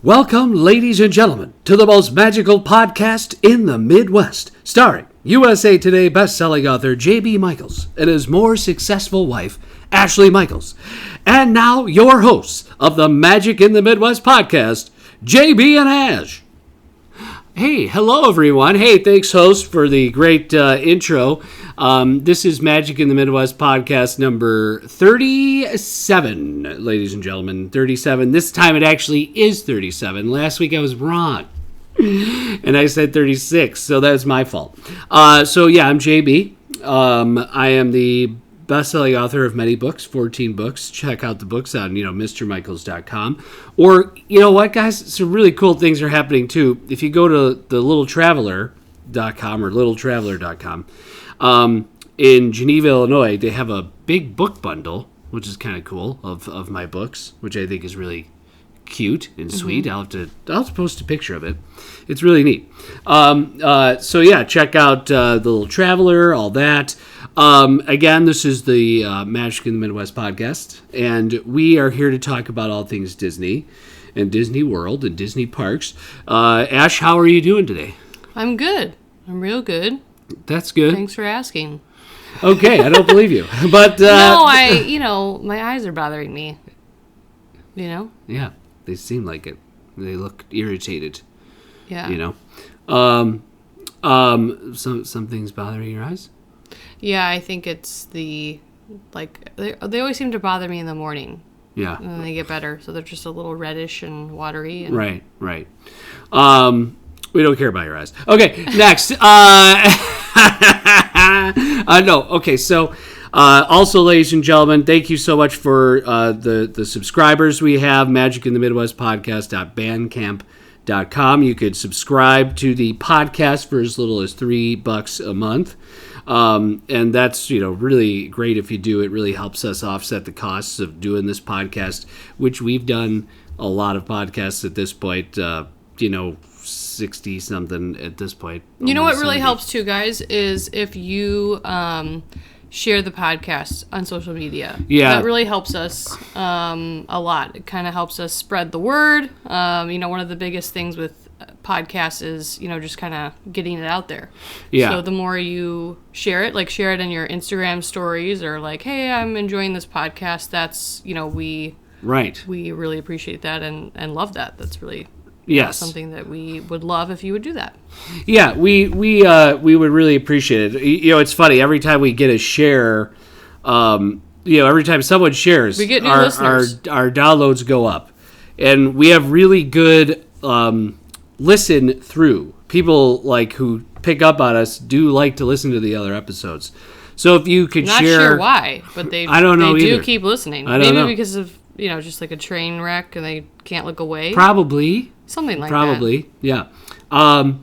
Welcome, ladies and gentlemen, to the most magical podcast in the Midwest, starring USA Today bestselling author J.B. Michaels and his more successful wife, Ashley Michaels. And now, your hosts of the Magic in the Midwest podcast, J.B. and Ash. Hey, hello, everyone. Hey, thanks, host, for the great intro. This is Magic in the Midwest podcast number 37, ladies and gentlemen. 37. This time it actually is 37. Last week I was wrong. And I said 36, so that's my fault. I'm JB. I am the best-selling author of many books, 14 books. Check out the books on, MrMichaels.com. Or, you know what, guys? Some really cool things are happening, too. If you go to the littletraveler.com or littletraveler.com, in Geneva, Illinois, they have a big book bundle, which is kind of cool, of my books, which I think is really cute and sweet. Mm-hmm. I'll post a picture of it. It's really neat. Check out the Little Traveler, all that. Again, this is the Magic in the Midwest podcast, and we are here to talk about all things Disney and Disney World and Disney parks. Ash, how are you doing today? I'm good. I'm real good. That's good. Thanks for asking. Okay, I don't believe you, but no, my eyes are bothering me. Yeah, they seem like it. They look irritated. Yeah. Some things bothering your eyes. Yeah, I think it's they always seem to bother me in the morning. Yeah. And then they get better, so they're just a little reddish and watery. And... Right. We don't care about your eyes. Okay, next. Also, ladies and gentlemen, thank you so much for the subscribers we have. Magic in the Midwest podcast.bandcamp.com. You could subscribe to the podcast for as little as $3 a month. And that's, really great if you do. It really helps us offset the costs of doing this podcast, which we've done a lot of podcasts at this point, 60 something at this point. You know what really helps too, guys, is if you share the podcast on social media. Yeah. That really helps us a lot. It kind of helps us spread the word. One of the biggest things with podcasts is, just kind of getting it out there. Yeah. So the more you share it, share it in your Instagram stories or hey, I'm enjoying this podcast. That's, we really appreciate that and love that. That's really something that we would love if you would do that. Yeah, we would really appreciate it. It's funny, every time we get a share, every time someone shares, we get new listeners. Our downloads go up. And we have really good listen through. People who pick up on us do like to listen to the other episodes. So if you could share... Not sure why, but I don't know they do keep listening. Maybe because of, just a train wreck and they can't look away. Probably. Something like Probably, that. Yeah. I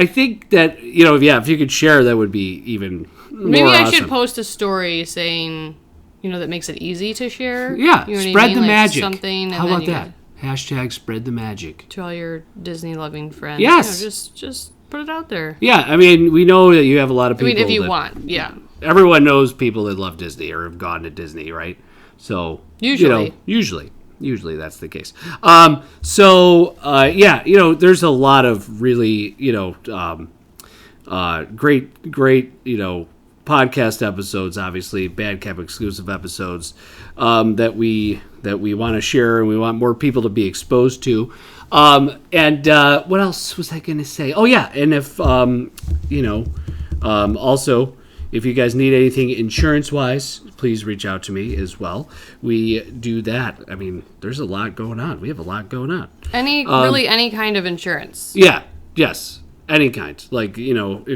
think that, if you could share, that would be even more Maybe I awesome. should post a story saying, that makes it easy to share. Yeah, spread the magic. Something, and How then about that? Hashtag spread the magic. To all your Disney-loving friends. Yes. Just put it out there. Yeah, we know that you have a lot of people. If you want, yeah. Everyone knows people that love Disney or have gone to Disney, right? So, Usually that's the case. There's a lot of really, great, podcast episodes, obviously, Bandcamp exclusive episodes, that we want to share and we want more people to be exposed to. What else was I going to say? Oh, yeah. And if, also, if you guys need anything insurance-wise, please reach out to me as well. We do that. There's a lot going on. We have a lot going on. Any kind of insurance. Yeah. Yes. Any kind. If you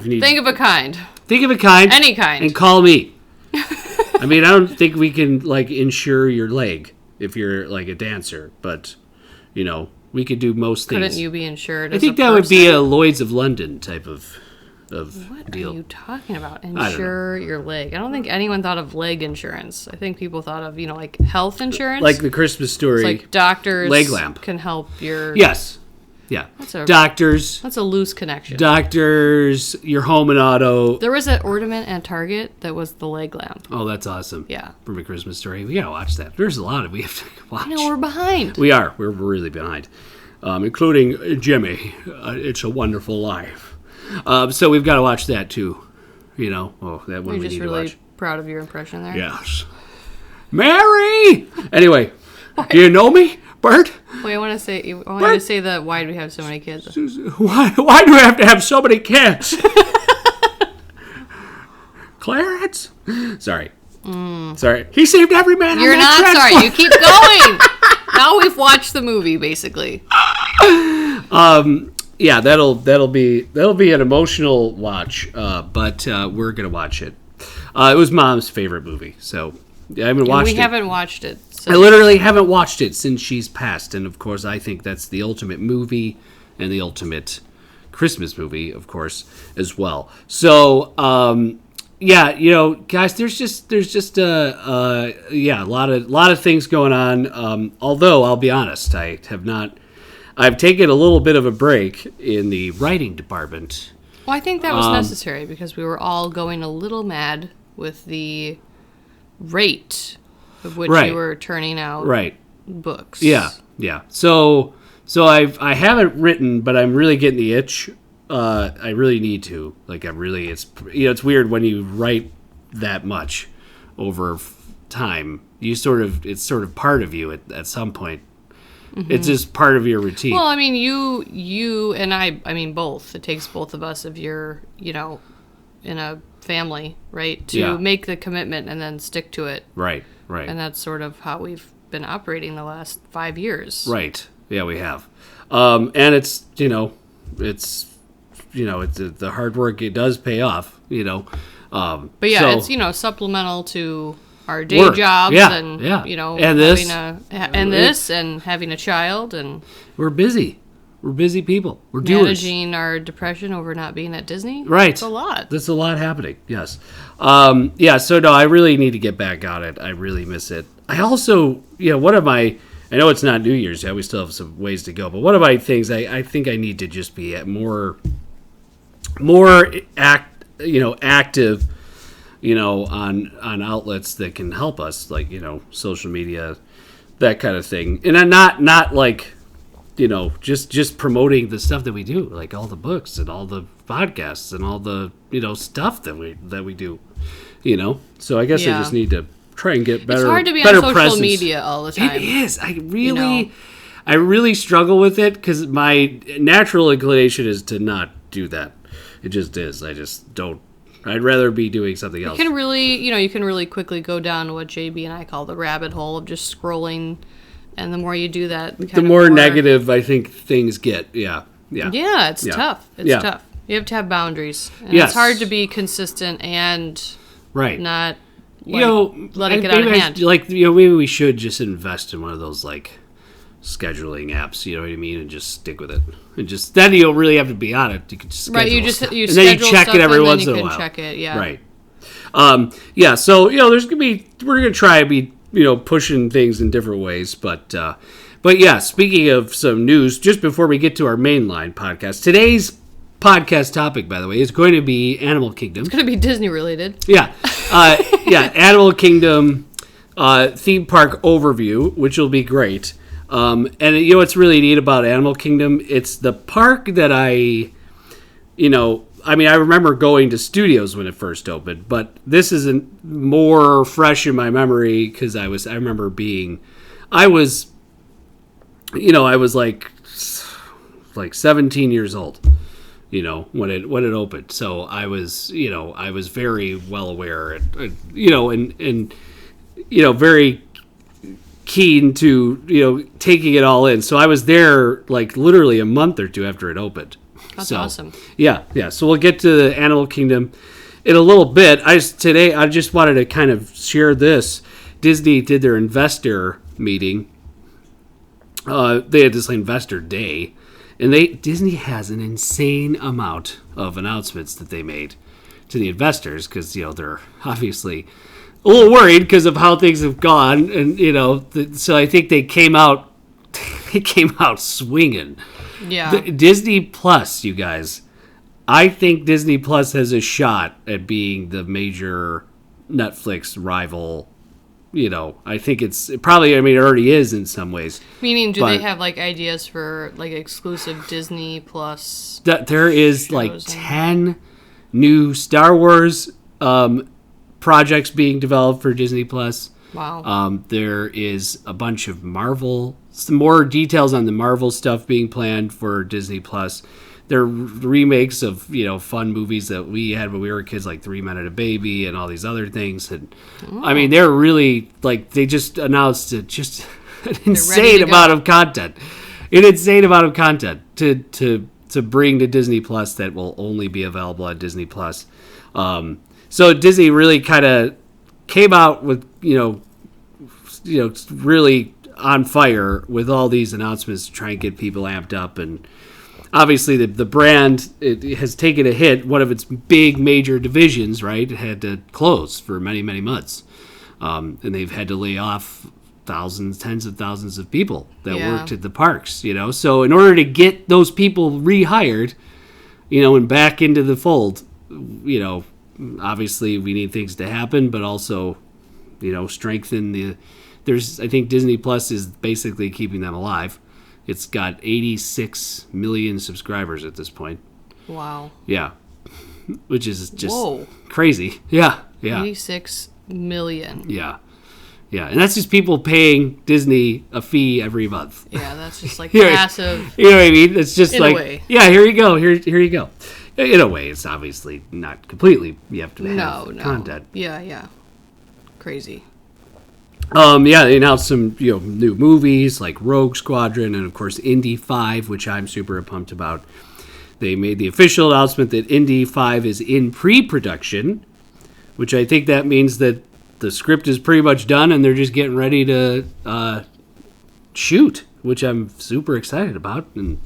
need... Think of a kind. Any kind. And call me. I don't think we can, insure your leg if you're, a dancer. But, we could do most things. Couldn't you be insured I think that would be a Lloyd's of London type of what deal. Are you talking about? Insure your leg. I don't think anyone thought of leg insurance. I think people thought of, health insurance. Like the Christmas story. It's doctors leg lamp can help your... Yes. Yeah. Doctors. That's a loose connection. Doctors, your home and auto. There was an ornament at Target that was the leg lamp. Oh, that's awesome. Yeah. From A Christmas Story. We gotta watch that. There's a lot of we have to watch. No, we're behind. We are. We're really behind. Including Jimmy. It's a Wonderful Life. So we've got to watch that too. You know, that one we need to watch. You're just really proud of your impression there. Yes. Mary! Anyway, do you know me, Bert? Wait, I want to say that why do we have so many kids? Why do we have to have so many kids? Clarence? Sorry. Sorry. He saved every man. You're not sorry. You keep going. Now we've watched the movie, basically. Yeah, that'll be an emotional watch, but we're gonna watch it. It was Mom's favorite movie, so I haven't watched it. We haven't watched it. I literally haven't watched it since she's passed, and of course, I think that's the ultimate movie and the ultimate Christmas movie, of course, as well. So, yeah, you know, guys, there's just a lot of things going on. Although I'll be honest, I've taken a little bit of a break in the writing department. Well, I think that was necessary because we were all going a little mad with the rate of which you were turning out books. Yeah. So I haven't written, but I'm really getting the itch. I really need to. It's weird when you write that much over time. It's sort of part of you at some point. Mm-hmm. It's just part of your routine. Well, I mean, you and I mean, both. It takes both of us if you're, in a family, right? To make the commitment and then stick to it. Right. And that's sort of how we've been operating the last 5 years. Right. Yeah, we have. And it's the hard work, it does pay off, But yeah, it's, supplemental to our day jobs and and having a child, and we're busy people. We're managing our depression over not being at Disney. Right. It's a lot. There's a lot happening. Yes. So no, I really need to get back on it. I really miss it. I also, I know it's not New Year's yet. We still have some ways to go. But one of my things, I think I need to just be more active, on outlets that can help us, like, social media, that kind of thing. And I'm not like, just promoting the stuff that we do, like all the books and all the podcasts and all the, stuff that we do, So I guess I just need to try and get better. It's hard to be on social media all the time. It is. I really struggle with it because my natural inclination is to not do that. It just is. I just don't. I'd rather be doing something else. You can really quickly go down what JB and I call the rabbit hole of just scrolling, and the more you do that, the more negative I think things get. Yeah, it's tough. It's tough. You have to have boundaries, and it's hard to be consistent and not let it get out of hand. Maybe we should just invest in one of those scheduling apps, you know what I mean, and just stick with it. And just then you don't really have to be on it. You can just schedule you and then you check it every once in a while. You can check it, yeah. Right. So we're gonna try to be pushing things in different ways, but yeah. Speaking of some news, just before we get to our mainline podcast, today's podcast topic, by the way, is going to be Animal Kingdom. It's going to be Disney related. Yeah. Animal Kingdom theme park overview, which will be great. And what's really neat about Animal Kingdom, it's the park that I remember going to Studios when it first opened, but this isn't more fresh in my memory because I was like 17 years old, when it opened. So I was very well aware and very keen to taking it all in. So I was there literally a month or two after it opened. That's awesome. Yeah. So we'll get to the Animal Kingdom in a little bit. I just wanted to kind of share this. Disney did their investor meeting. They had this investor day, and Disney has an insane amount of announcements that they made to the investors because they're obviously a little worried because of how things have gone, and so I think they came out swinging. Yeah. Disney Plus, you guys. I think Disney Plus has a shot at being the major Netflix rival. I think it already is in some ways. Meaning, do they have like ideas for like exclusive Disney Plus? There is like 10 new Star Wars projects being developed for Disney Plus. Wow. There is a bunch of some more details on the Marvel stuff being planned for Disney Plus. There are remakes of, fun movies that we had when we were kids, like 3 Men and a Baby and all these other things. And I mean, they're really, like, they just announced just an insane amount of content. An insane amount of content to bring to Disney Plus that will only be available on Disney Plus. So Disney really kind of came out with, really on fire with all these announcements to try and get people amped up. And obviously the brand, it has taken a hit. One of its big major divisions, right, had to close for many, many months. And they've had to lay off tens of thousands of people that worked at the parks, So in order to get those people rehired, and back into the fold, obviously we need things to happen, but also, strengthen I think Disney Plus is basically keeping them alive. It's got 86 million subscribers at this point. Wow. Yeah. Which is just crazy. Yeah. 86 million. Yeah. Yeah. And that's just people paying Disney a fee every month. Yeah, that's just like massive. You know what I mean? It's just in a way. Yeah, here you go. Here you go. In a way, it's obviously not completely. You have to have content. Yeah. Crazy. They announced some new movies like Rogue Squadron and of course Indy 5, which I'm super pumped about. They made the official announcement that Indy 5 is in pre-production, which I think that means that the script is pretty much done and they're just getting ready to shoot, which I'm super excited about. And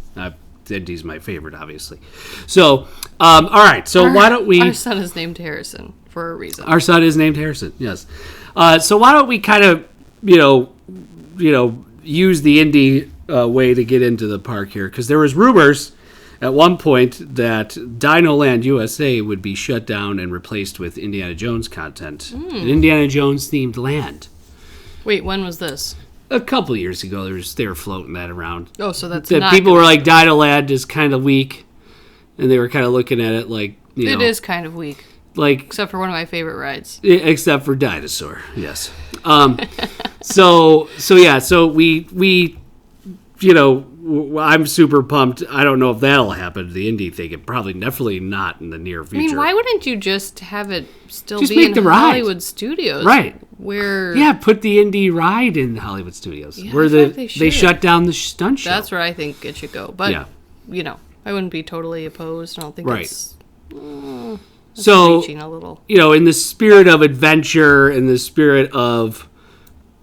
Indy's my favorite, obviously. So, all right. So why don't we? Our son is named Harrison for a reason. Our son is named Harrison. Yes. So why don't we kind of, use the Indy way to get into the park here? Because there was rumors at one point that Dino Land USA would be shut down and replaced with Indiana Jones content. An Indiana Jones themed land. Wait, when was this? A couple years ago, they were floating that around. Oh, so that's that people were like, Dino Land is kind of weak, and they were kind of looking at it like, it is kind of weak. Like, except for one of my favorite rides. Except for Dinosaur, yes. So we I'm super pumped. I don't know if that'll happen, the Indy thing. Definitely not in the near future. I mean, why wouldn't you just have it still be in Hollywood Studios? Right. Where... Yeah, put the Indy ride in Hollywood Studios. Where they shut down the stunt show. That's where I think it should go. But, I wouldn't be totally opposed. I don't think it's... So, reaching a little. In the spirit of adventure, in the spirit of,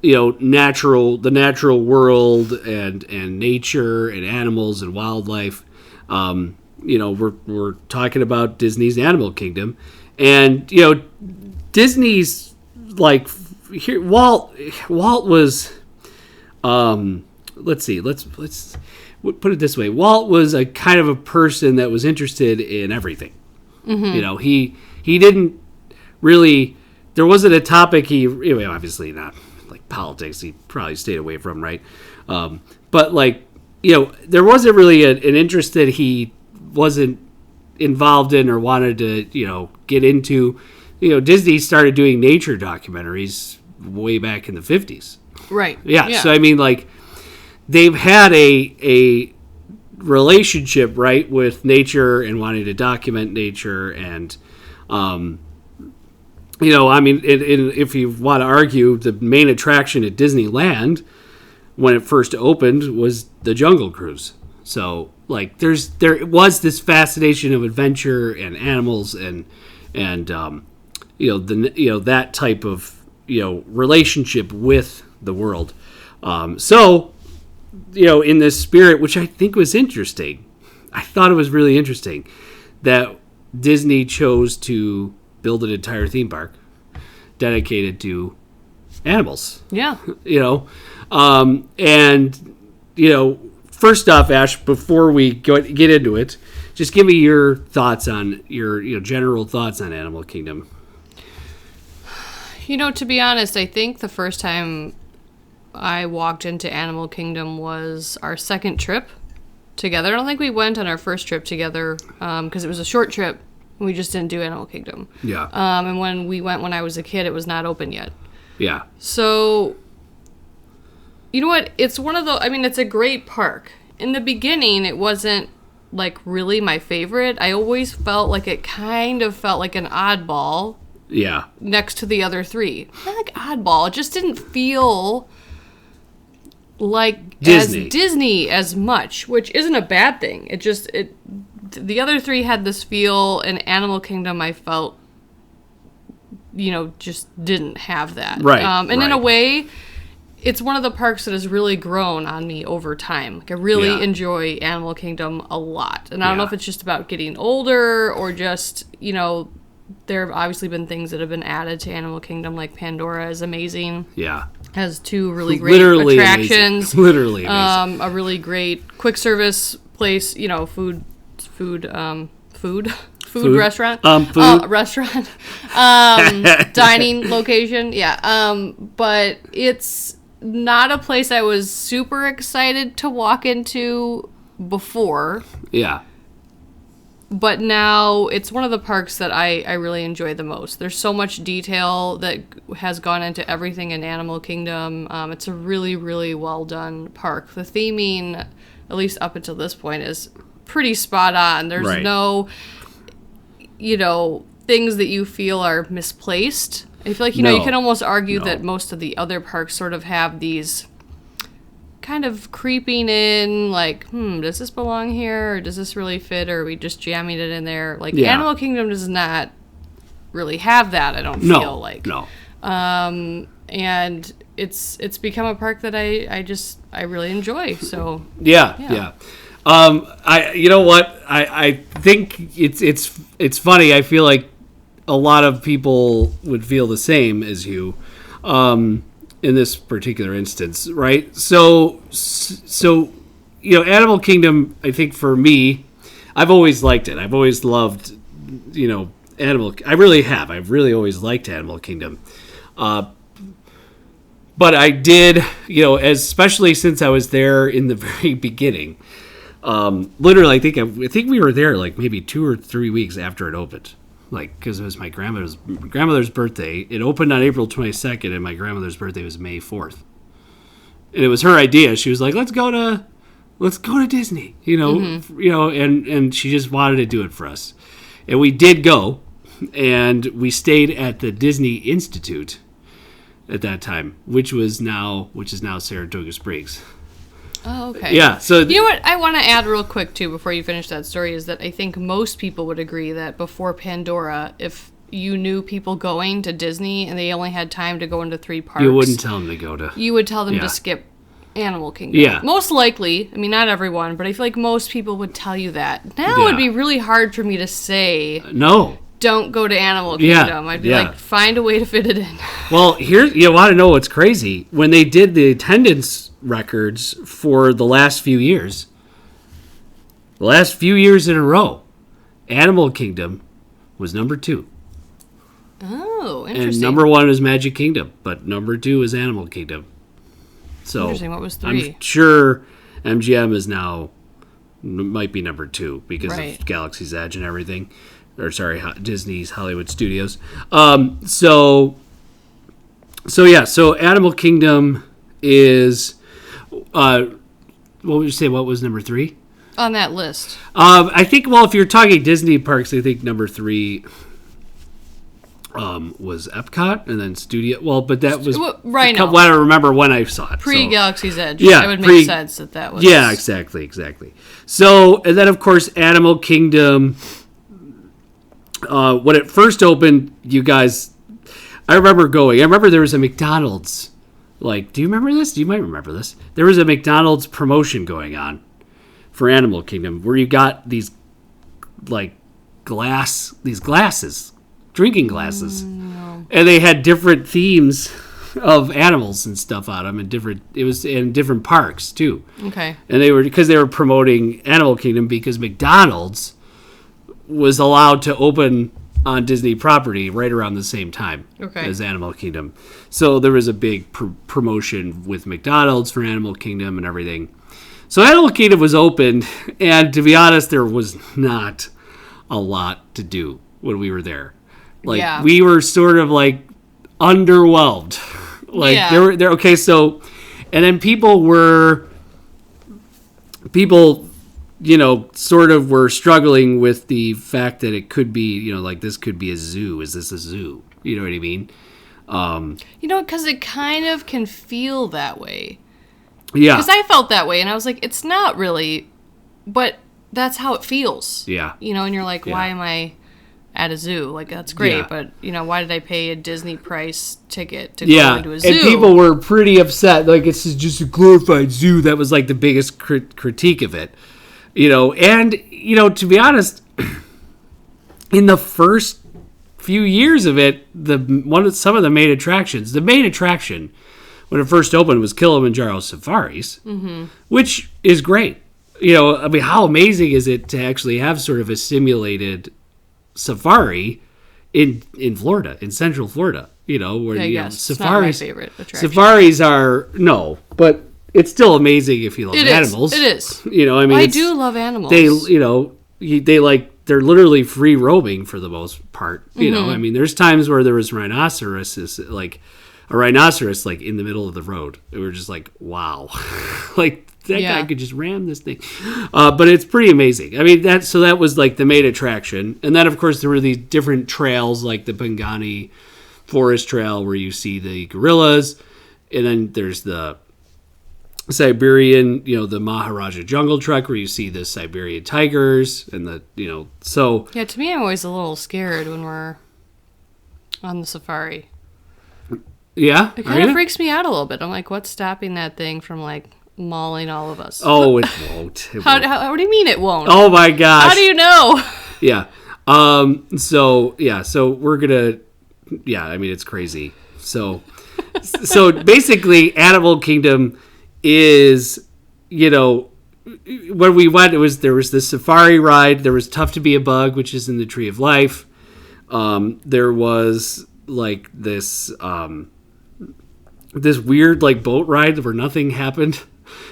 the natural world and nature and animals and wildlife, we're talking about Disney's Animal Kingdom. And, Disney's, like, here, Walt was, let's put it this way. Walt was a kind of a person that was interested in everything. Mm-hmm. He didn't really, there wasn't a topic obviously not like politics, he probably stayed away from, right? But like, there wasn't really an interest that he wasn't involved in or wanted to, get into. Disney started doing nature documentaries way back in the 50s. Right. Yeah. So, I mean, like, they've had a relationship, right, with nature and wanting to document nature. And, if you want to argue, the main attraction at Disneyland when it first opened was the Jungle Cruise. So, like, there was this fascination of adventure and animals and that type of, relationship with the world. In this spirit, which I think was interesting, I thought it was really interesting that Disney chose to build an entire theme park dedicated to animals. Yeah. first off, Ash, before we get into it, just give me your thoughts on your general thoughts on Animal Kingdom. To be honest, I think the first time I walked into Animal Kingdom was our second trip together. I don't think we went on our first trip together because it was a short trip. We just didn't do Animal Kingdom. Yeah. And when we went when I was a kid, it was not open yet. Yeah. So, you know what? It's one of the... I mean, it's a great park. In the beginning, it wasn't, like, really my favorite. I always felt like it kind of felt like an oddball. Yeah. Next to the other three. Not like oddball. It just didn't feel like Disney as much, which isn't a bad thing. The other three had this feel, and Animal Kingdom I felt, just didn't have that. Right. And in a way, it's one of the parks that has really grown on me over time. Like, I really enjoy Animal Kingdom a lot. And I don't know if it's just about getting older or just, there have obviously been things that have been added to Animal Kingdom, like Pandora is amazing. Yeah. Has 2 really great attractions. Amazing. Literally amazing. A really great quick service place, food restaurant. Restaurant. Dining location. Yeah. But it's not a place I was super excited to walk into before. Yeah. But now it's one of the parks that I really enjoy the most. There's so much detail that has gone into everything in Animal Kingdom. It's a really, really well done park. The theming, at least up until this point, is pretty spot on. There's no, things that you feel are misplaced. I feel like, you can almost argue that most of the other parks sort of have these kind of creeping in, like, does this belong here, or does this really fit, or are we just jamming it in there? Like, Animal Kingdom does not really have that, I don't feel like. No. And it's become a park that I really enjoy, so. Yeah. You know what? I think it's funny. I feel like a lot of people would feel the same as you. In this particular instance, right? So Animal Kingdom, I think for me, I've always liked it. I've always loved, Animal. I really have. I've really always liked Animal Kingdom. But I did, especially since I was there in the very beginning. Literally, I think we were there like maybe 2 or 3 weeks after it opened. Like, because it was my grandmother's birthday. It opened on April 22nd, and my grandmother's birthday was May 4th. And it was her idea. She was like, let's go to Disney, and she just wanted to do it for us. And we did go, and we stayed at the Disney Institute at that time, which is now Saratoga Springs. Oh, okay. Yeah. So you know what I want to add real quick too before you finish that story is that I think most people would agree that before Pandora, if you knew people going to Disney and they only had time to go into 3 parks, you wouldn't tell them to go to. You would tell them to skip Animal Kingdom. Yeah. Most likely. I mean, not everyone, but I feel like most people would tell you that. Now it would be really hard for me to say no. Don't go to Animal Kingdom. I'd be like, find a way to fit it in. Well, here, you want to know what's crazy? When they did the attendance records for the last few years in a row, Animal Kingdom was number 2. Oh, interesting. And number 1 is Magic Kingdom, but number 2 is Animal Kingdom. So interesting. What was 3? I'm sure MGM is now, might be number 2 because of Galaxy's Edge and everything. Or sorry, Disney's Hollywood Studios. So Animal Kingdom is, what would you say? What was number 3 on that list? I think. Well, if you're talking Disney parks, I think number 3 was Epcot, and then Studio. Well, but that was right now. I don't remember when I saw it. Pre-Galaxy's Edge. Yeah, it would make sense that was. Yeah, exactly. So, and then of course Animal Kingdom. When it first opened, you guys, I remember there was a McDonald's, like, do you remember this? You might remember this. There was a McDonald's promotion going on for Animal Kingdom where you got these, like, glasses, drinking glasses. No. And they had different themes of animals and stuff on them it was in different parks too. Okay. And they were promoting Animal Kingdom because McDonald's was allowed to open on Disney property right around the same time as Animal Kingdom. So there was a big promotion with McDonald's for Animal Kingdom and everything. So Animal Kingdom was opened, and to be honest, there was not a lot to do when we were there. Like we were sort of like underwhelmed. Like there okay, so and then people sort of were struggling with the fact that it could be, like this could be a zoo. Is this a zoo? You know what I mean? Because it kind of can feel that way. Yeah. Because I felt that way, and I was like, it's not really, but that's how it feels. Yeah. And you're like, why am I at a zoo? Like, that's great, but, why did I pay a Disney price ticket to go into a zoo? And people were pretty upset. Like, it's just a glorified zoo. That was, like, the biggest critique of it. And, to be honest, in the first few years of it, some of the main attractions, the main attraction when it first opened was Kilimanjaro Safaris, which is great. How amazing is it to actually have sort of a simulated safari in Florida, in Central Florida, where safaris, it's not my favorite attraction. Safaris but it's still amazing if you love animals. It is. I do love animals. They're literally free roaming for the most part. There's times where there was rhinoceroses, like a rhinoceros, like in the middle of the road. We were just like, wow, like that guy could just ram this thing. But it's pretty amazing. That was like the main attraction. And then of course there were these different trails, like the Pangani Forest Trail where you see the gorillas. And then there's the Siberian, the Maharaja Jungle Trek where you see the Siberian tigers and so. Yeah, to me, I'm always a little scared when we're on the safari. Yeah? It kind of freaks me out a little bit. I'm like, what's stopping that thing from like mauling all of us? Oh, it won't. How do you mean it won't? Oh my gosh. How do you know? Yeah. So we're gonna, it's crazy. So basically Animal Kingdom is, when we went, there was the safari ride. There was Tough to Be a Bug, which is in the Tree of Life. There was like this weird like boat ride where nothing happened.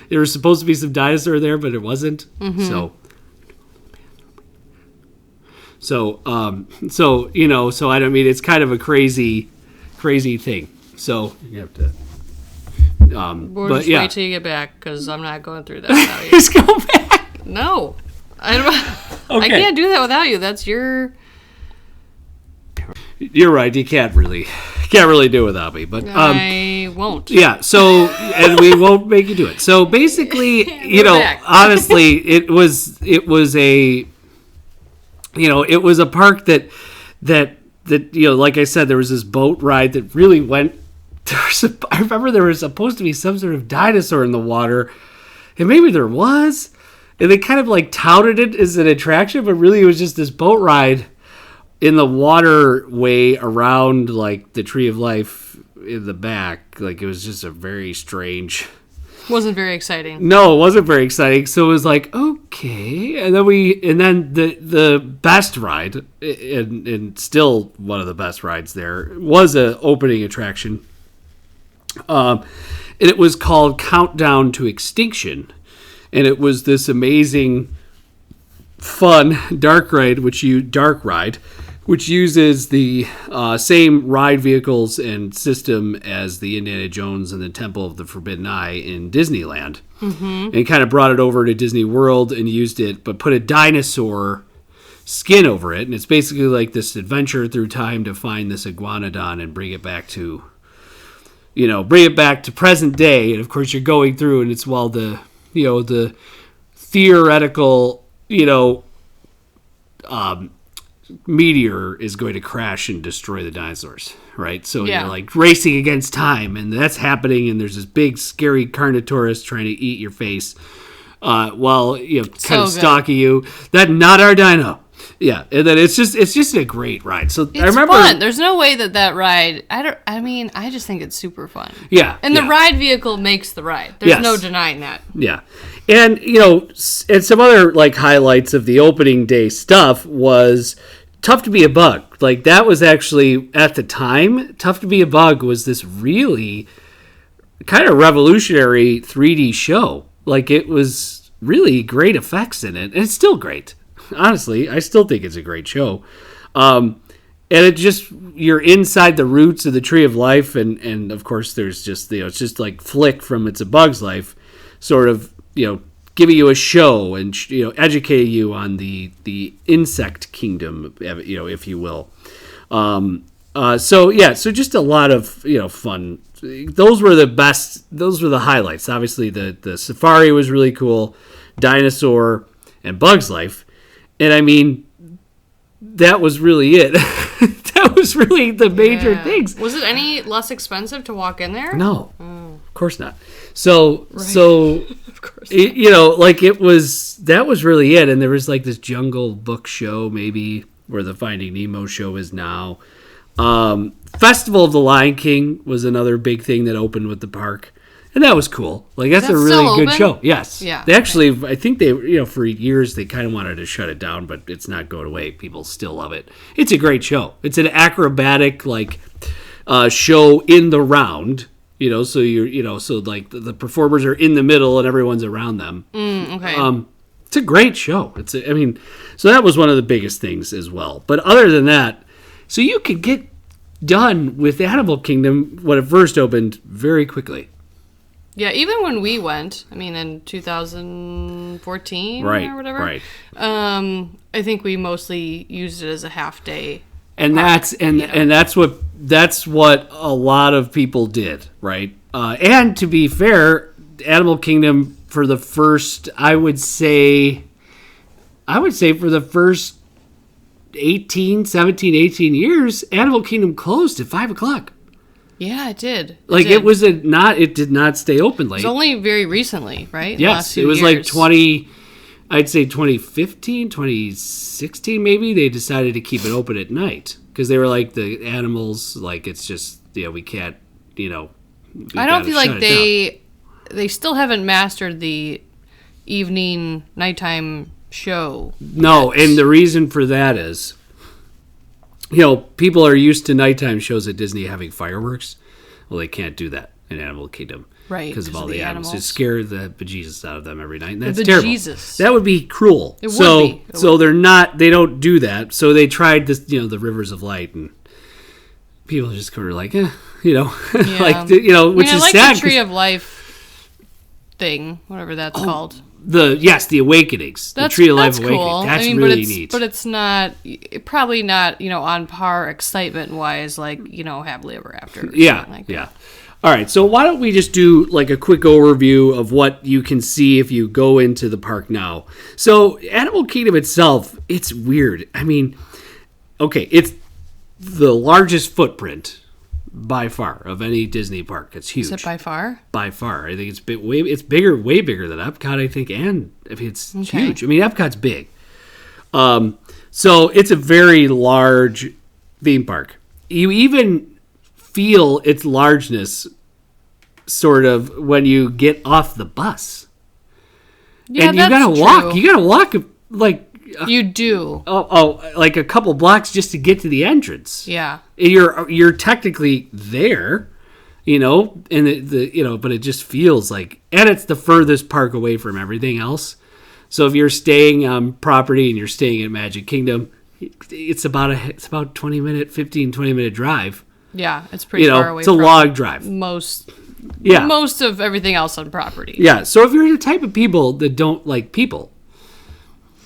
There was supposed to be some dinosaur there, but it wasn't. So I don't mean, it's kind of a crazy thing. So you have to. We'll just wait till you get back, because I'm not going through that without you. Just go back. No, I can't do that without you. That's your. You're right. You can't really do it without me. But I won't. Yeah. So and we won't make you do it. So basically, honestly, it was a park that like I said, there was this boat ride that really went. I remember there was supposed to be some sort of dinosaur in the water, and maybe there was, and they kind of like touted it as an attraction, but really it was just this boat ride in the waterway around like the Tree of Life in the back. Like it was just a very strange. Wasn't very exciting. No, it wasn't very exciting. So it was like, okay, and then the best ride, and still one of the best rides there, was an opening attraction. And it was called Countdown to Extinction, and it was this amazing, fun dark ride, which uses the same ride vehicles and system as the Indiana Jones and the Temple of the Forbidden Eye in Disneyland, and kind of brought it over to Disney World and used it, but put a dinosaur skin over it, and it's basically like this adventure through time to find this iguanodon and bring it back to present day. And of course you're going through, and it's the theoretical, meteor is going to crash and destroy the dinosaurs, right? So you're like racing against time, and that's happening, and there's this big scary Carnotaurus trying to eat your face while kind of stalking you. That's not our dino. Yeah, and then it's just a great ride. So it's I remember fun. There's no way that ride. I just think it's super fun. Yeah, and the ride vehicle makes the ride. There's no denying that. Yeah, and and some other like highlights of the opening day stuff was Tough to Be a Bug. Like that was actually at the time, Tough to Be a Bug was this really kind of revolutionary 3D show. Like it was really great effects in it, and it's still great. Honestly, I still think it's a great show. And it just, you're inside the roots of the Tree of Life, and of course there's just, it's just like Flick from It's a Bug's Life, sort of, giving you a show and, educating you on the insect kingdom, if you will. So just a lot of, fun. Those were the best, those were the highlights. Obviously the safari was really cool, Dinosaur and Bug's Life. And I mean, that was really it. That was really the major things. Was it any less expensive to walk in there? No, of course not. So, of course not. like it was, that was really it. And there was like this Jungle Book show, maybe where the Finding Nemo show is now. Festival of the Lion King was another big thing that opened with the park. And that was cool. Like that's a really good show. Yes. Yeah. They actually, I think they, for years they kind of wanted to shut it down, but it's not going away. People still love it. It's a great show. It's an acrobatic show in the round. So so like the performers are in the middle and everyone's around them. Okay. It's a great show. So that was one of the biggest things as well. But other than that, so you could get done with Animal Kingdom when it first opened very quickly. Yeah, even when we went, in 2014 or whatever. Right. I think we mostly used it as a half day. And that's what a lot of people did, right? And to be fair, Animal Kingdom for the first, I would say for the first 18 years, Animal Kingdom closed at 5:00. Yeah, it did. It did not stay open late. It's only very recently, right? Yes, it was years. Like I'd say 2015, 2016 maybe, they decided to keep it open at night. Because they were like, the animals, like, it's just, we can't, I don't feel like they still haven't mastered the evening, nighttime show. No, yet. And the reason for that is, people are used to nighttime shows at Disney having fireworks. Well, they can't do that in Animal Kingdom. Right. Because of all the animals. It scares the bejesus out of them every night. And that's terrible. That would be cruel. It would be. So they don't do that. So they tried this, the Rivers of Light, and people just kind of like, Yeah. which is like sad. The Tree of Life thing, whatever that's called. The Awakenings. The Tree of Life Awakening. Cool. That's really neat. But it's not, probably not, on par excitement-wise, like, Happily Ever After. Yeah. All right, so why don't we just do like a quick overview of what you can see if you go into the park now. So Animal Kingdom itself, it's weird. It's the largest footprint by far of any Disney park. It's huge. Is it by far? By far. I think it's bigger, way bigger than Epcot, I think, and it's huge. Epcot's big. So it's a very large theme park. You even feel its largeness sort of when you get off the bus. Yeah, and you gotta walk. You gotta walk like you do. Like a couple blocks just to get to the entrance. Yeah. You're technically there, and but it just feels like, and it's the furthest park away from everything else. So if you're staying on property and you're staying at Magic Kingdom, it's about 20 minute drive. Yeah, it's pretty far away. It's a long drive. Most of everything else on property. Yeah, so if you're the type of people that don't like people,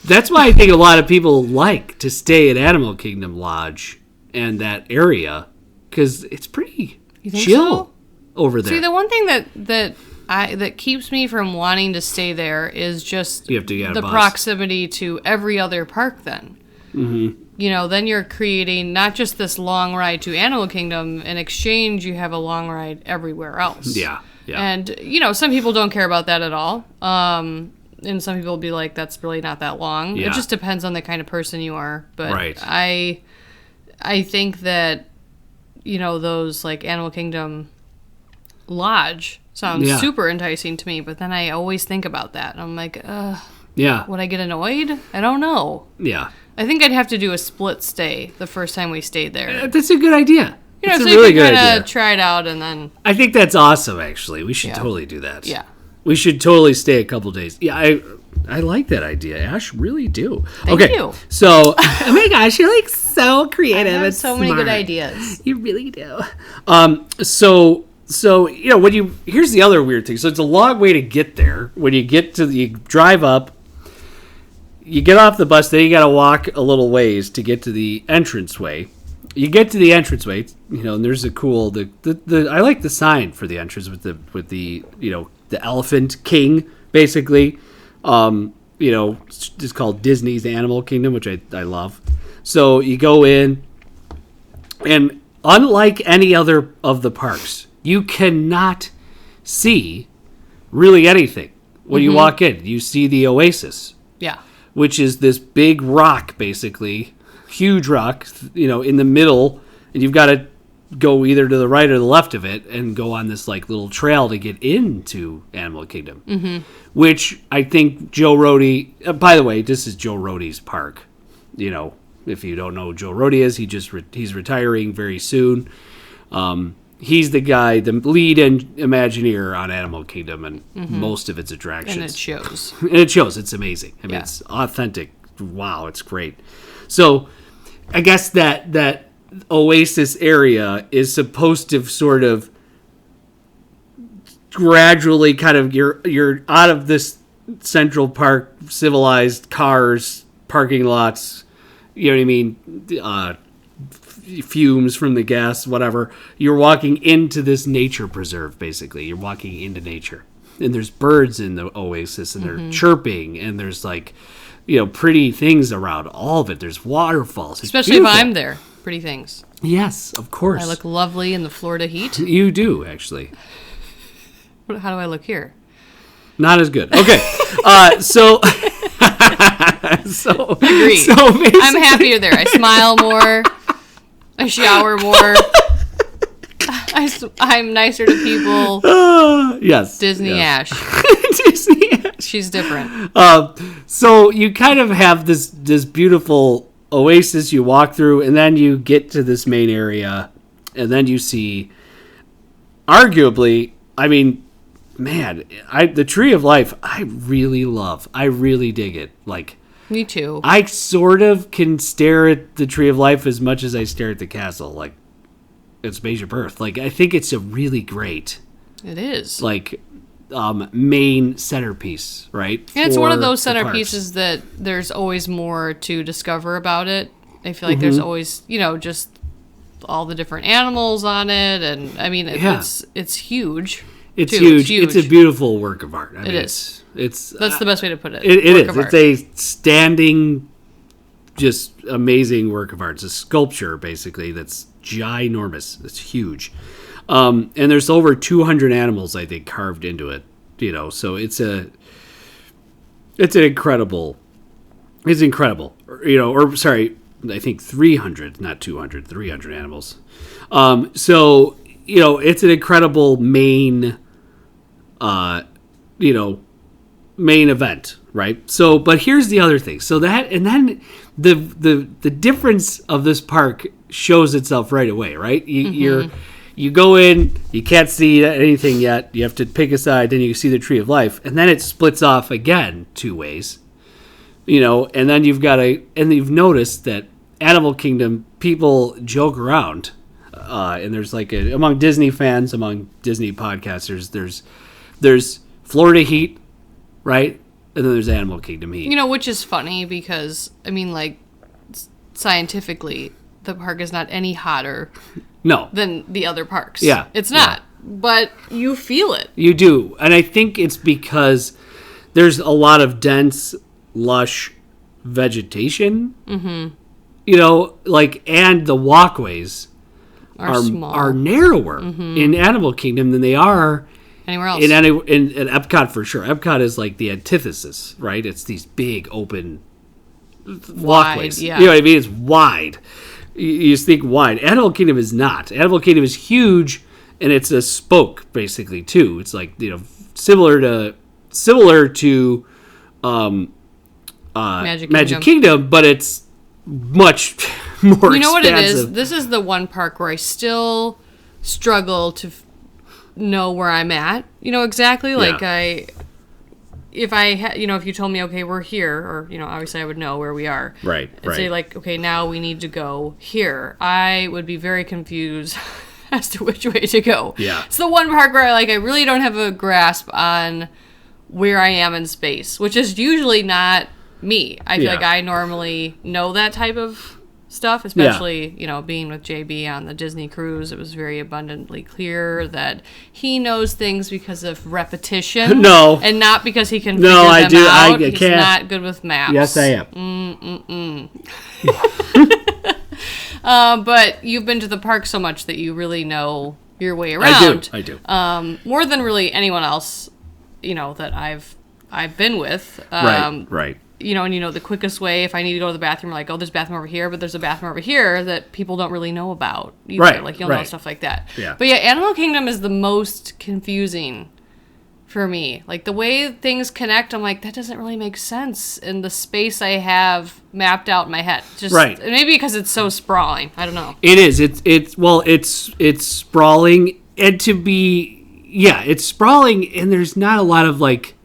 that's why I think a lot of people like to stay at Animal Kingdom Lodge and that area, because it's pretty chill over there. See, the one thing that keeps me from wanting to stay there is just the proximity to every other park then. Mm-hmm. Then you're creating not just this long ride to Animal Kingdom. In exchange, you have a long ride everywhere else. Yeah. And, some people don't care about that at all. and some people will be like, that's really not that long. Yeah. It just depends on the kind of person you are. But I think that, those like Animal Kingdom Lodge sounds super enticing to me, but then I always think about that. And I'm like, would I get annoyed? I don't know. Yeah. I think I'd have to do a split stay the first time we stayed there. That's a good idea. That's a really good idea. Try it out and then... I think that's awesome, actually. We should totally do that. Yeah. We should totally stay a couple days. Yeah, I like that idea, Ash. Really do. Thank you. So, oh my gosh, you're like so creative. I have so many good ideas. You really do. So here's the other weird thing. So it's a long way to get there. When you drive up, you get off the bus, then you got to walk a little ways to get to the entranceway. You get to the entranceway, and there's a cool I like the sign for the entrance with the the Elephant King, basically. It's called Disney's Animal Kingdom, which I love. So you go in, and unlike any other of the parks, you cannot see really anything when you walk in. You see the Oasis. Yeah. Which is this big rock, basically. Huge rock, in the middle, and you've got to go either to the right or the left of it and go on this like little trail to get into Animal Kingdom, which I think Joe Rohde. By the way, this is Joe Rohde's park. If you don't know who Joe Rohde is, he's retiring very soon. He's the guy, the lead Imagineer on Animal Kingdom and most of its attractions, and it shows. It's amazing. I mean, it's authentic. Wow, it's great. So, I guess that Oasis area is supposed to sort of gradually kind of you're out of this Central Park civilized cars, parking lots, you know what I mean, fumes from the gas, whatever. You're walking into this nature preserve, basically. You're walking into nature. And there's birds in the Oasis, and they're chirping, and there's like, pretty things around all of it. There's waterfalls. Especially if I'm there. Pretty things. Yes, of course. I look lovely in the Florida heat. You do, actually. How do I look here? Not as good. Okay. So agreed. So I'm happier there. I smile more. I shower more. I'm nicer to people. Yes. Disney yes. Ash. Disney Ash. She's different. So you kind of have this beautiful oasis you walk through, and then you get to this main area, and then you see, arguably, I mean, man, the Tree of Life, I really love. I really dig it. Like, me too. I sort of can stare at the Tree of Life as much as I stare at the castle. Like, it's Maze Your Birth. Like, I think it's a really great. It is. Like, main centerpiece, right? And it's one of those centerpieces that there's always more to discover about it. I feel like there's always, just all the different animals on it, and I mean, it's huge. It's huge. It's a beautiful work of art. I mean, it is. It's that's the best way to put it. It is. It's a standing, just amazing work of art. It's a sculpture, basically, that's ginormous. It's huge. And there's over 200 animals, I think, carved into it. So it's incredible. It's incredible. I think 300, not 200, 300 animals. So it's an incredible main event, right? So, but here's the other thing. So that, and then the difference of this park shows itself right away, right? You go in, you can't see anything yet. You have to pick a side, then you see the Tree of Life, and then it splits off again 2 ways. And then and you've noticed that Animal Kingdom people joke around, and there's like among Disney fans, among Disney podcasters, there's Florida heat, right? And then there's Animal Kingdom heat. Which is funny because I mean, like, scientifically, the park is not any hotter. No. Than the other parks. Yeah. It's not. Yeah. But you feel it. You do. And I think it's because there's a lot of dense, lush vegetation. Mm-hmm. And the walkways are small. Are narrower in Animal Kingdom than they are anywhere else. In Epcot for sure. Epcot is like the antithesis, right? It's these big open walkways. Yeah. You know what I mean? It's wide. You just think wide. Animal Kingdom is not. Animal Kingdom is huge, and it's a spoke basically too. It's like, you know, similar to Magic Kingdom, but it's much more. You know expansive. what it is? This is the one park where I still struggle to know where I'm at. You know, exactly. Like if you told me, okay, we're here, or, you know, obviously I would know where we are. Right. And say, like, okay, now we need to go here. I would be very confused as to which way to go. Yeah. It's the one park where I really don't have a grasp on where I am in space, which is usually not me. I feel like I normally know that type of stuff, especially, you know, being with JB on the Disney cruise. It was very abundantly clear that he knows things because of repetition. No. And not because he can figure them out. He's can't. Not good with maps. Yes, I am. But you've been to the park so much that you really know your way around. I do. More than really anyone else, you know, that I've been with. Right. You know, and you know the quickest way if I need to go to the bathroom, like, oh, there's a bathroom over here, but there's a bathroom over here that people don't really know about either. Right. Like, you'll know stuff like that. Yeah. But yeah, Animal Kingdom is the most confusing for me. Like, the way things connect, I'm like, that doesn't really make sense in the space I have mapped out in my head. Just maybe because it's so sprawling. I don't know. It is. It's sprawling, and it's sprawling, and there's not a lot of like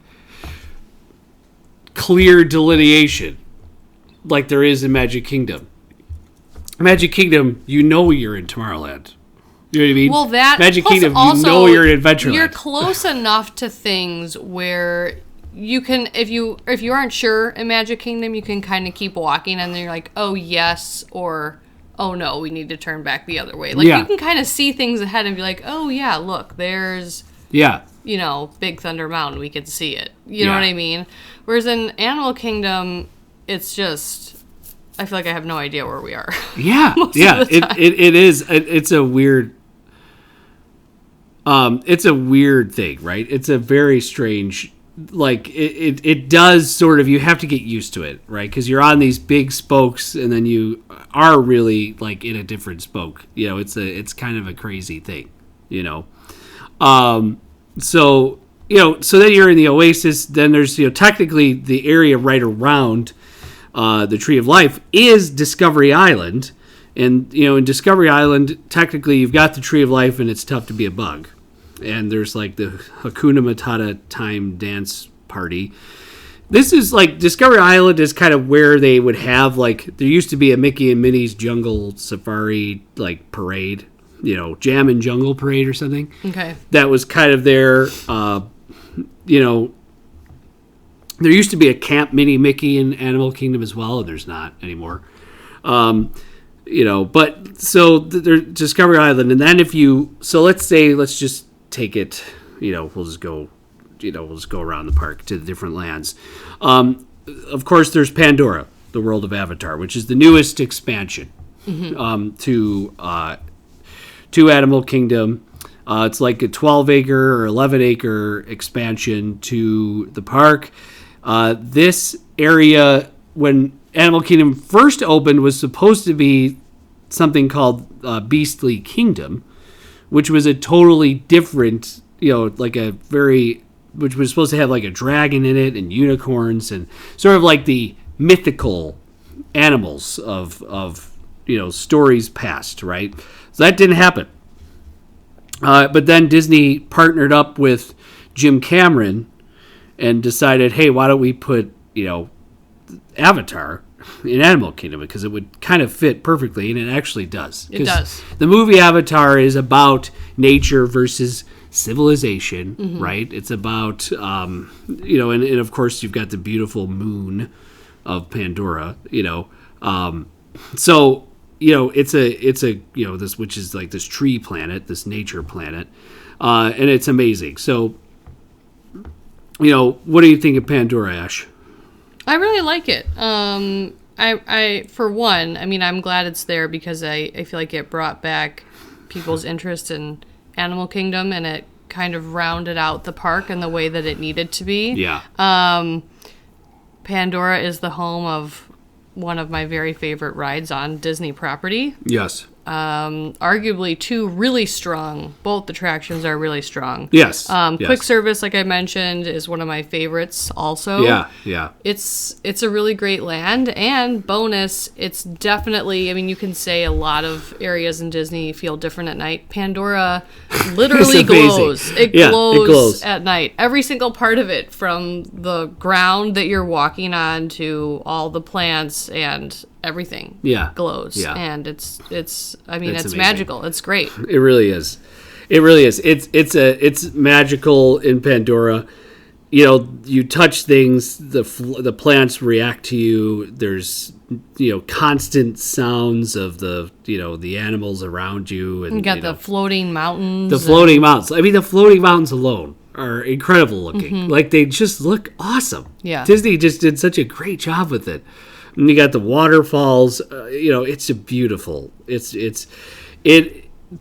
clear delineation like there is in Magic Kingdom. Magic Kingdom, you know you're in Tomorrowland. You know what I mean? Well, that Magic Kingdom, also, you know you're in Adventureland. You're close enough to things where you can, if you aren't sure in Magic Kingdom, you can kind of keep walking, and then you're like, oh yes, or oh no, we need to turn back the other way. Like you can kind of see things ahead and be like, oh yeah, look, there's you know, Big Thunder Mountain, we can see it. You know what I mean? Whereas in Animal Kingdom, it's just, I feel like I have no idea where we are. Yeah, it is. It's a weird. It's a weird thing, right? It's a very strange. Like it does sort of. You have to get used to it, right? Because you're on these big spokes, and then you are really like in a different spoke. You know, it's kind of a crazy thing. You know, so then you're in the Oasis. Then there's, you know, technically the area right around the Tree of Life is Discovery Island. And, you know, in Discovery Island, technically you've got the Tree of Life, and it's tough to be a bug. And there's like the Hakuna Matata time dance party. This is like, Discovery Island is kind of where they would have, like, there used to be a Mickey and Minnie's Jungle Safari, like, parade. You know, Jam and Jungle Parade or something. Okay. That was kind of their, you know, there used to be a Camp Mini Mickey in Animal Kingdom as well, and there's not anymore. You know, but so there's Discovery Island, and then let's just take it, you know, we'll just go around the park to the different lands. Of course, there's Pandora, the World of Avatar, which is the newest expansion to Animal Kingdom. It's like a 12-acre or 11-acre expansion to the park. This area, when Animal Kingdom first opened, was supposed to be something called Beastly Kingdom, which was a totally different, you know, like which was supposed to have like a dragon in it and unicorns and sort of like the mythical animals of you know, stories past, right? So that didn't happen. But then Disney partnered up with Jim Cameron and decided, hey, why don't we put, you know, Avatar in Animal Kingdom, because it would kind of fit perfectly, and it actually does. It does. The movie Avatar is about nature versus civilization, right? It's about, you know, and of course you've got the beautiful moon of Pandora, you know. So, you know, it's a you know, this, which is like this tree planet, this nature planet, and it's amazing. So, you know, what do you think of Pandora, Ash? I really like it. I for one, I mean, I'm glad it's there because I feel like it brought back people's interest in Animal Kingdom, and it kind of rounded out the park in the way that it needed to be. Yeah. Pandora is the home of one of my very favorite rides on Disney property. Yes. Arguably two really strong. Both attractions are really strong. Yes. Quick service, like I mentioned, is one of my favorites also. Yeah. It's a really great land, and bonus, it's definitely, I mean, you can say a lot of areas in Disney feel different at night. Pandora literally glows. It glows at night. Every single part of it, from the ground that you're walking on to all the plants and everything glows. Yeah. And it's magical. It's great. It really is. It's magical in Pandora. You know, you touch things, the plants react to you. There's, you know, constant sounds of the animals around you, and you got the floating mountains. The floating mountains. I mean, the floating mountains alone are incredible looking. Mm-hmm. Like, they just look awesome. Yeah. Disney just did such a great job with it. And you got the waterfalls. You know, it's a beautiful.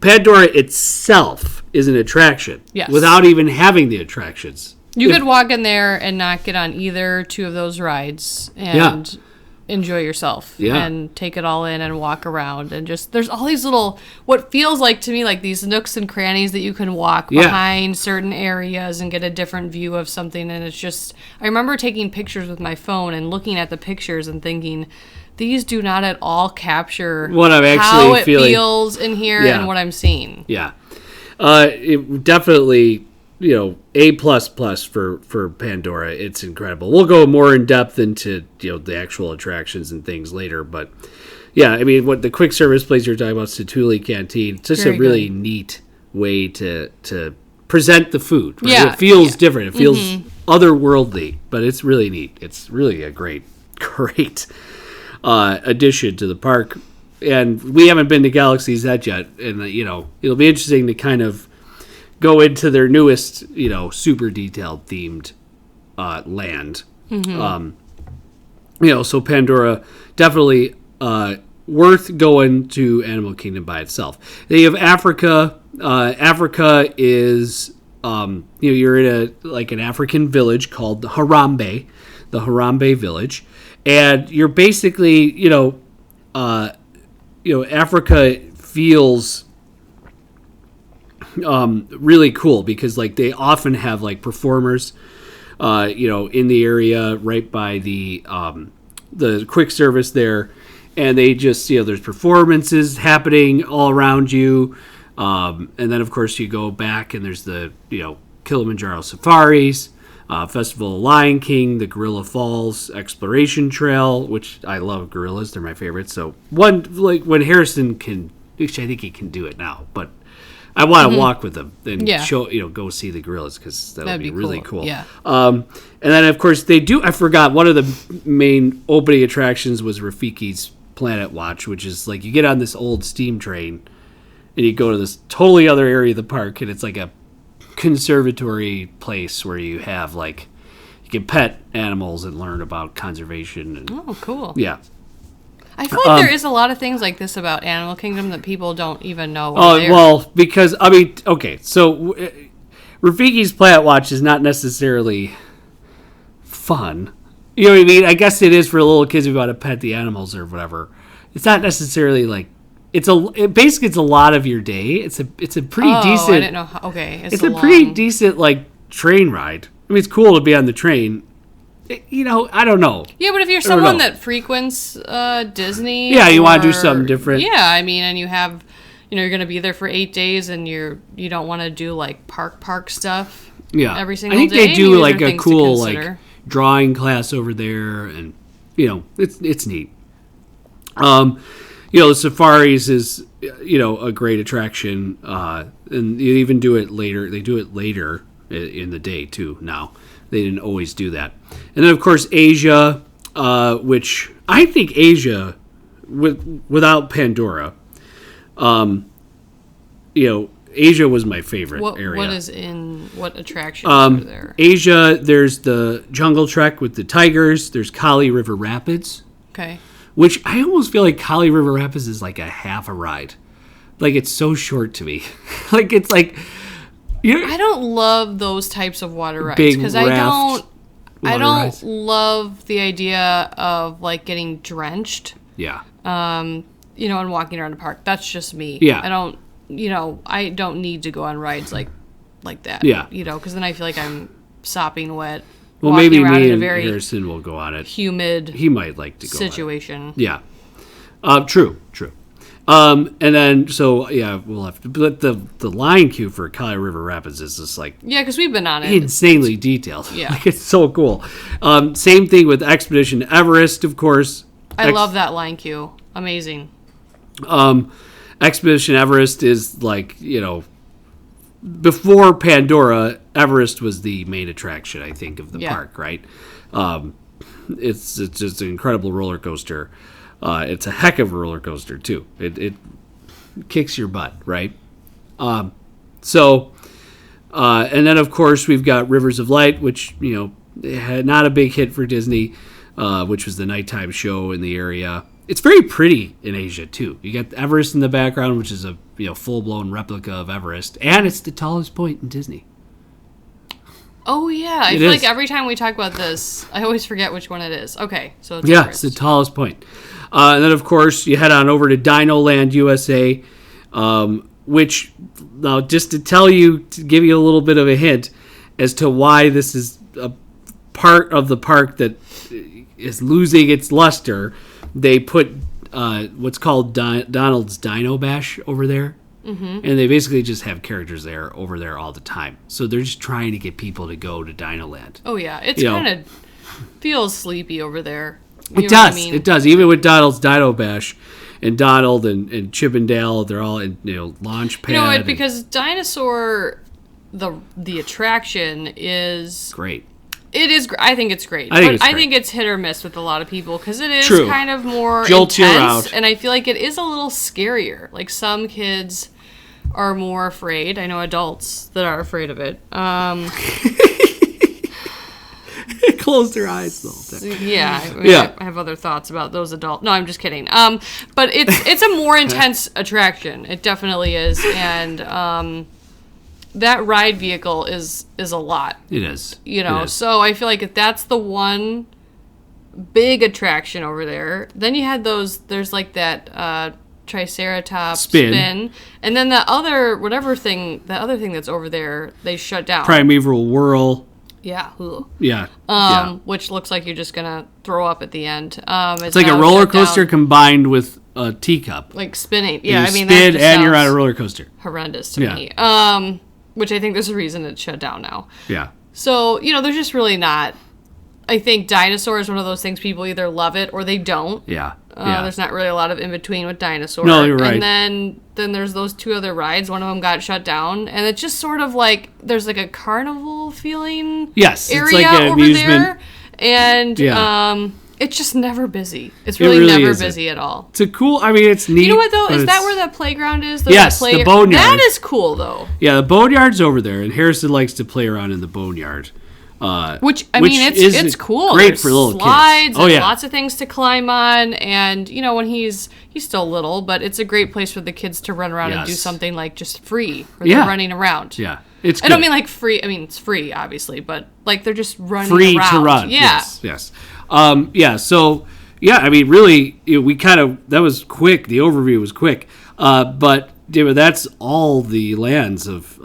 Pandora itself is an attraction. Yes. Without even having the attractions. You could walk in there and not get on either two of those rides and enjoy yourself and take it all in and walk around, and just, there's all these little, what feels like to me like these nooks and crannies that you can walk behind certain areas and get a different view of something. And it's just, I remember taking pictures with my phone and looking at the pictures and thinking, these do not at all capture what I'm actually how it feeling. Feels in here and what I'm seeing. Yeah. It definitely, you know, A++ for Pandora. It's incredible. We'll go more in depth into, you know, the actual attractions and things later, but yeah, I mean, what the quick service place you're talking about, Satu'li Canteen, it's just a really neat way to present the food. Right? Yeah, it feels different. It feels otherworldly, but it's really neat. It's really a great addition to the park. And we haven't been to Galaxy's Edge yet, and you know, it'll be interesting to kind of go into their newest, you know, super detailed themed land. Mm-hmm. You know, so Pandora definitely worth going to Animal Kingdom by itself. Then you have Africa. Africa is you're in an African village called the Harambe village, and you're basically Africa feels really cool because like they often have like performers in the area right by the quick service there, and they just there's performances happening all around you, and then of course you go back and there's the Kilimanjaro safaris, Festival of Lion King, the Gorilla Falls Exploration Trail, which I love gorillas, they're my favorite. So when Harrison can, which I think he can do it now, but I want to walk with him and go see the gorillas because that'd be really cool. Yeah. And then of course they do. I forgot one of the main opening attractions was Rafiki's Planet Watch, which is like you get on this old steam train and you go to this totally other area of the park, and it's like a conservatory place where you have like you can pet animals and learn about conservation. And, oh, cool. Yeah. I feel like there is a lot of things like this about Animal Kingdom that people don't even know. Well, because, I mean, okay, so Rafiki's Planet Watch is not necessarily fun. You know what I mean? I guess it is for little kids who want to pet the animals or whatever. It's not necessarily like, basically it's a lot of your day. It's a pretty decent. I didn't know. Okay. It's a pretty decent, like, train ride. I mean, it's cool to be on the train. I don't know. Yeah, but if you're someone that frequents Disney, you want to do something different. Yeah, I mean, and you have, you're going to be there for 8 days, and you don't want to do like park stuff. Yeah, every single day. I think they do like a cool like drawing class over there, and it's neat. The safaris is a great attraction, and you even do it later. They do it later in the day too now. They didn't always do that. And then, of course, Asia, which I think Asia, without Pandora, Asia was my favorite area. What attractions are there? Asia, there's the Jungle Trek with the tigers. There's Kali River Rapids. Okay. Which I almost feel like Kali River Rapids is like a half a ride. Like, it's so short to me. Like, it's like... I don't love those types of water rides because I don't love the idea of like getting drenched. Yeah. And walking around the park. That's just me. Yeah. I don't need to go on rides like that. Yeah. Because then I feel like I'm sopping wet. Well, maybe me and Harrison will go on it. Humid. He might like to go situation. On it. Yeah. True. And then, so, yeah, we'll have to... But the line queue for Colorado River Rapids is just, like... Yeah, because we've been on it. Insanely detailed. Yeah. Like, it's so cool. Same thing with Expedition Everest, of course. I love that line queue. Amazing. Expedition Everest is, like, before Pandora, Everest was the main attraction, I think, of the park, right? It's just an incredible roller coaster. It's a heck of a roller coaster too. It kicks your butt, right? And then of course we've got Rivers of Light, which had not a big hit for Disney, which was the nighttime show in the area. It's very pretty in Asia too. You got Everest in the background, which is a full blown replica of Everest, and it's the tallest point in Disney. Oh, yeah. I feel like every time we talk about this, I always forget which one it is. Okay, so it's Everest. It's the tallest point. And then, of course, you head on over to Dino Land USA, which, now, just to give you a little bit of a hint as to why this is a part of the park that is losing its luster, they put what's called Donald's Dino Bash over there. Mm-hmm. And they basically just have characters over there all the time. So they're just trying to get people to go to Dino Land. Oh, yeah. It's kind of feels sleepy over there. It does. Even with Donald's Dino Bash and Donald and Chip and Dale, they're all in launch pad. Because Dinosaur, the attraction is... Great. It is. I think it's great. I think it's hit or miss with a lot of people because it is kind of more Jolts intense, you out. And I feel like it is a little scarier. Like some kids are more afraid. I know adults that are afraid of it. Close their eyes the whole time. Yeah. I have other thoughts about those adults. No, I'm just kidding. But it's a more intense attraction. It definitely is, and that ride vehicle is a lot. It is. So I feel like if that's the one big attraction over there, then you had there's like that Triceratops spin. And then the other thing that's over there, they shut down. Primeval Whirl. Yeah. Yeah. Which looks like you're just going to throw up at the end. It's like a roller coaster combined with a teacup. Like spinning. Yeah, you spin and you're on a roller coaster. Horrendous to me. Which I think there's a reason it's shut down now. Yeah. So, there's just really not... I think Dinosaur is one of those things people either love it or they don't. Yeah. There's not really a lot of in-between with Dinosaur. No, you're right. And then there's those two other rides. One of them got shut down. And it's just sort of like... There's like a carnival feeling area it's like an over amusement. There. And... it's just never busy. It's really never busy at all. It's it's neat. You know what, though? Is that where that playground is? Yes, the boneyard. That is cool, though. Yeah, the boneyard's over there, and Harrison likes to play around in the boneyard. It's cool. Great There's for little slides kids. And lots of things to climb on. And, when he's still little, but it's a great place for the kids to run around and do something like just free. Where they're running around. Yeah. It's good. I don't mean like free. I mean, it's free, obviously, but like they're just running free around. To run. Yeah. Yes. So, really, that was quick. The overview was quick. But that's all the lands of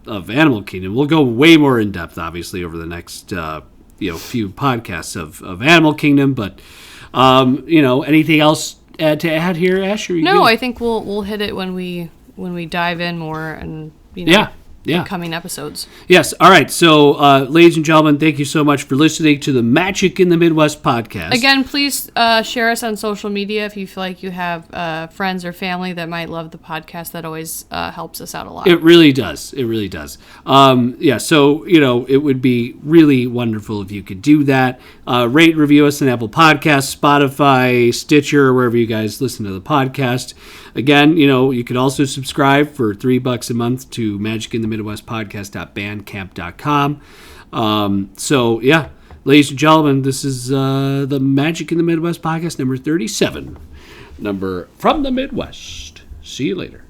Animal Kingdom. We'll go way more in depth, obviously, over the next few podcasts of Animal Kingdom. But anything else to add here, Ash? No, I think we'll hit it when we dive in more and coming episodes. Yes. All right. So, ladies and gentlemen, thank you so much for listening to the Magic in the Midwest podcast. Again, please share us on social media if you feel like you have friends or family that might love the podcast. That always helps us out a lot. It really does. So, it would be really wonderful if you could do that. Rate and review us on Apple Podcasts, Spotify, Stitcher, wherever you guys listen to the podcast. Again, you could also subscribe for $3 a month to Magic in the Midwest podcast.bandcamp.com. Ladies and gentlemen, this is the Magic in the Midwest podcast number 37. Number from the Midwest. See you later.